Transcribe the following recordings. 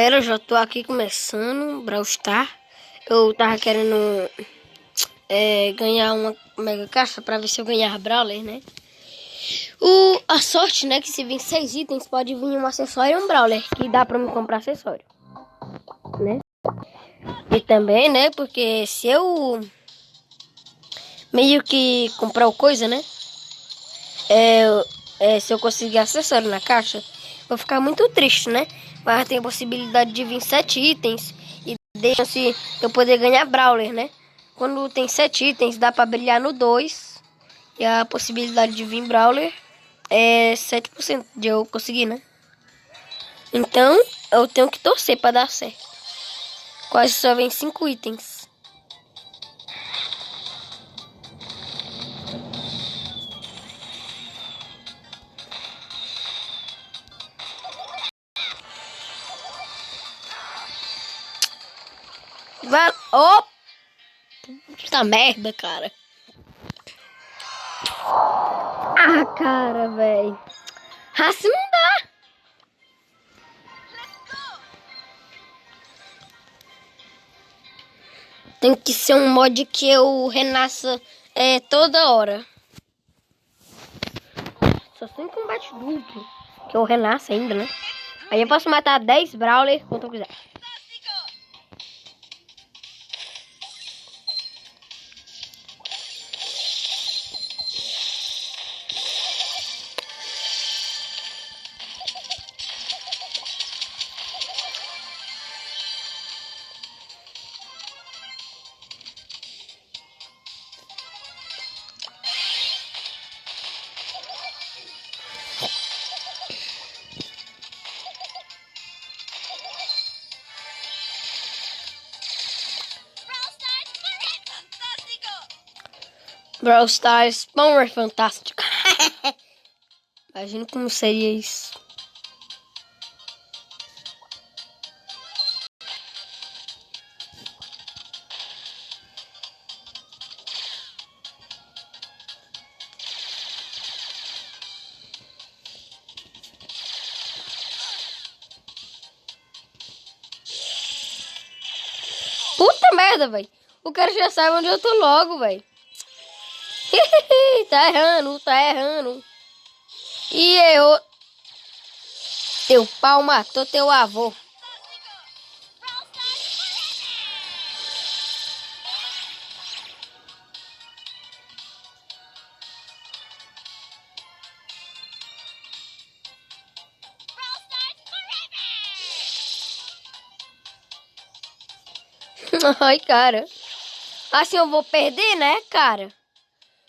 Eu já tô aqui começando Brawl Stars. Eu tava querendo ganhar uma mega caixa pra ver se eu ganhar Brawler, né? A sorte, né, que se vir 6 itens, pode vir um acessório e um Brawler, que dá pra me comprar acessório, né? E também, né, porque se eu meio que comprar o coisa, né? Se eu conseguir acessório na caixa, vou ficar muito triste, né? Mas tem a possibilidade de vir 7 itens e deixa-se eu poder ganhar Brawler, né? Quando tem 7 itens, dá pra brilhar no 2. E a possibilidade de vir Brawler é 7% de eu conseguir, né? Então, eu tenho que torcer pra dar certo. Quase só vem 5 itens. Vai... Oh! Puta merda, cara. Ah, cara, velho. Assim não dá. Tem que ser um mod que eu renasça toda hora. Só tem combate duplo. Que eu renasça ainda, né? Aí eu posso matar 10 Brawler quanto eu quiser. Brawl Stars Power Fantástico. Imagina como seria isso. Puta merda, velho. O cara já sabe onde eu tô logo, velho. Tá errando, tá errando. E eu... Teu pau matou teu avô. Ai, cara. Assim eu vou perder, né, cara?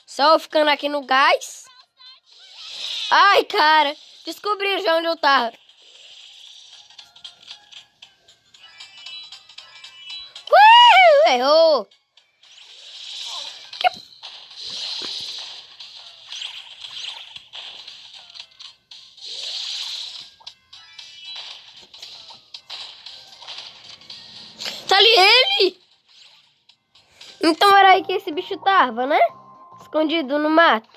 Só eu ficando aqui no gás. Ai, cara. Descobri já onde eu tava. Errou. Tá ali ele. Então era aí que esse bicho tava, né? Escondido no mato.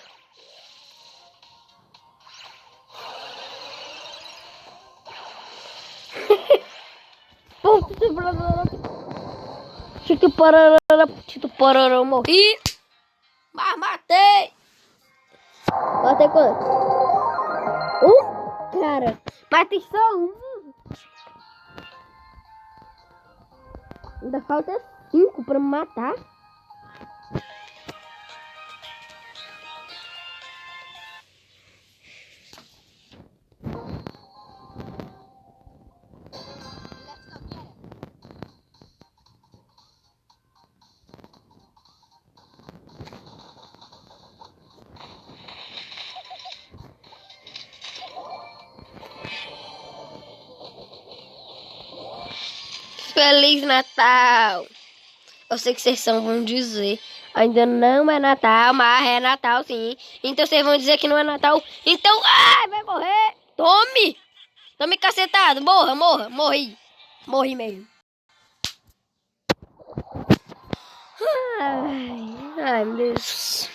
Tito Pororó, morri. Mas matei. Matei quanto? Cara. Matei só um. Ainda falta 5 pra me matar. Feliz Natal! Eu sei que vocês vão dizer, ainda não é Natal, mas é Natal sim. Então vocês vão dizer que não é Natal. Então, ai, vai morrer! Tome! Tome cacetado, morra, morra, morri. Morri mesmo. Ai, meu Deus.